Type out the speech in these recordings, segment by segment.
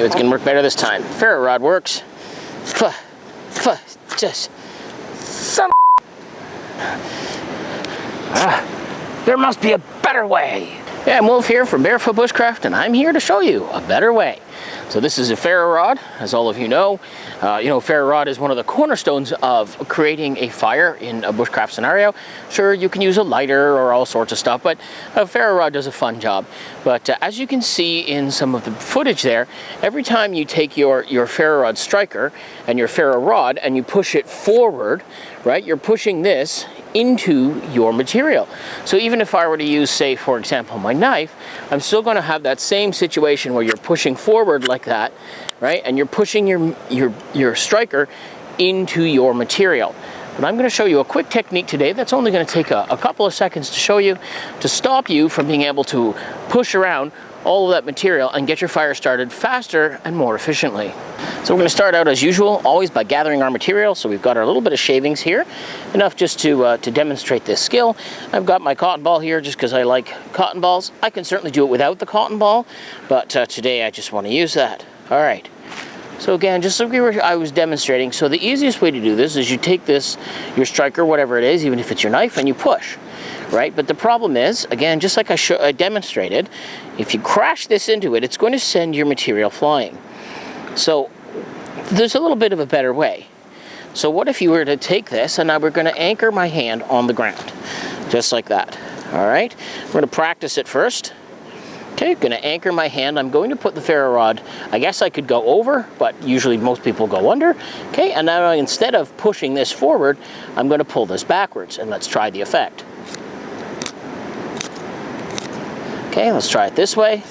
Maybe it's gonna work better this time. Ferro rod works. Just son of there must be a better way. Yeah, I'm Wolf here from Barefoot Bushcraft, and I'm here to show you a better way. So this is a ferro rod, as all of you know. Ferro rod is one of the cornerstones of creating a fire in a bushcraft scenario. Sure, you can use a lighter or all sorts of stuff, but a ferro rod does a fun job. But as you can see in some of the footage there, every time you take your ferro rod striker and your ferro rod and you push it forward, right, you're pushing this into your material. So even if I were to use, say, for example, my knife, I'm still going to have that same situation where you're pushing forward like that, right? And you're pushing your striker into your material. But I'm going to show you a quick technique today that's only going to take a couple of seconds to show you, to stop you from being able to push around all of that material and get your fire started faster and more efficiently. So we're going to start out as usual, always by gathering our material. So we've got our little bit of shavings here, enough just to demonstrate this skill. I've got my cotton ball here just because I like cotton balls. I can certainly do it without the cotton ball, but today I just want to use that. All right. So again, just like I was demonstrating, so the easiest way to do this is you take this, your striker, whatever it is, even if it's your knife, and you push. Right? But the problem is, again, just like I demonstrated, if you crash this into it, it's going to send your material flying. So there's a little bit of a better way. So what if you were to take this, and now we're going to anchor my hand on the ground, just like that. All right? We're going to practice it first. Okay, going to anchor my hand. I'm going to put the ferro rod, I guess I could go over, but usually most people go under. Okay, and now instead of pushing this forward, I'm going to pull this backwards, and let's try the effect. Okay, let's try it this way.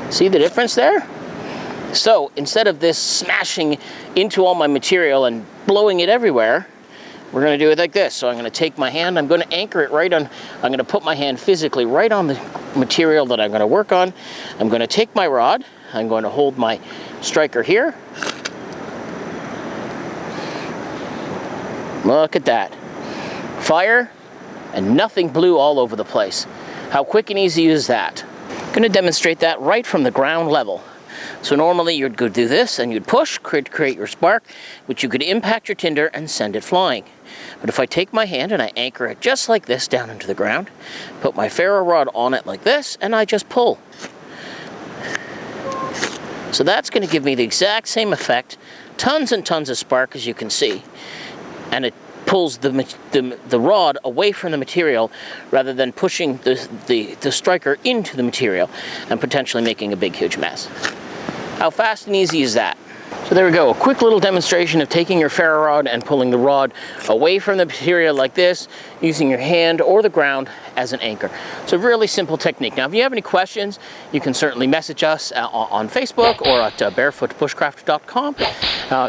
See the difference there? So instead of this smashing into all my material and blowing it everywhere, we're going to do it like this. So I'm going to take my hand, I'm going to anchor it right on, I'm going to put my hand physically right on the material that I'm going to work on. I'm going to take my rod, I'm going to hold my striker here. Look at that. Fire. And nothing blew all over the place. How quick and easy is that? I'm going to demonstrate that right from the ground level. So normally you'd go do this and you'd push, create your spark, which you could impact your tinder and send it flying. But if I take my hand and I anchor it just like this down into the ground, put my ferro rod on it like this, and I just pull. So that's going to give me the exact same effect, tons and tons of spark, as you can see, and it pulls the rod away from the material rather than pushing the striker into the material and potentially making a big huge mess. How fast and easy is that? So there we go, a quick little demonstration of taking your ferro rod and pulling the rod away from the material like this, using your hand or the ground as an anchor. So really simple technique. Now if you have any questions, you can certainly message us on Facebook or at barefootbushcraft.com.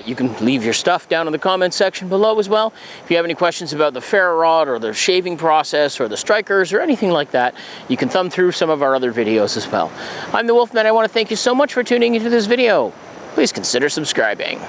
You can leave your stuff down in the comments section below as well. If you have any questions about the ferro rod or the shaving process or the strikers or anything like that, you can thumb through some of our other videos as well. I'm the Wolfman. I want to thank you so much for tuning into this video. Please consider subscribing.